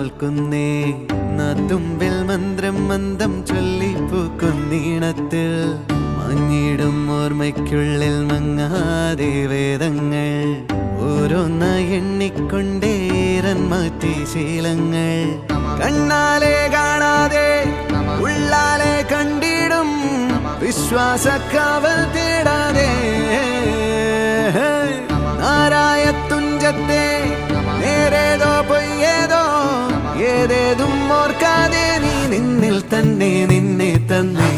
നോൽക്കുന്നേ തുമ്പിൽ മന്ത്രം മന്ദം ചൊല്ലിപ്പൂക്കുന്നീണത്തിൽ മങ്ങിടും ഓർമ്മയ്ക്കുള്ളിൽ മങ്ങാതെ വേദങ്ങൾ ഓരോന്ന എണ്ണിക്കൊണ്ടേരൻ മാറ്റി ശീലങ്ങൾ കണ്ണാലെ കാണാതെ ഉള്ളാലെ കണ്ടിടും വിശ്വാസക്കാവൽ തേടാതെ നാരായ തുഞ്ചത്തെ നേരേതോ പൊയ്യേതോ ഏതേതും ഓർക്കാതെ നീ നിന്നിൽ തന്നെ നിന്നെ തന്നെ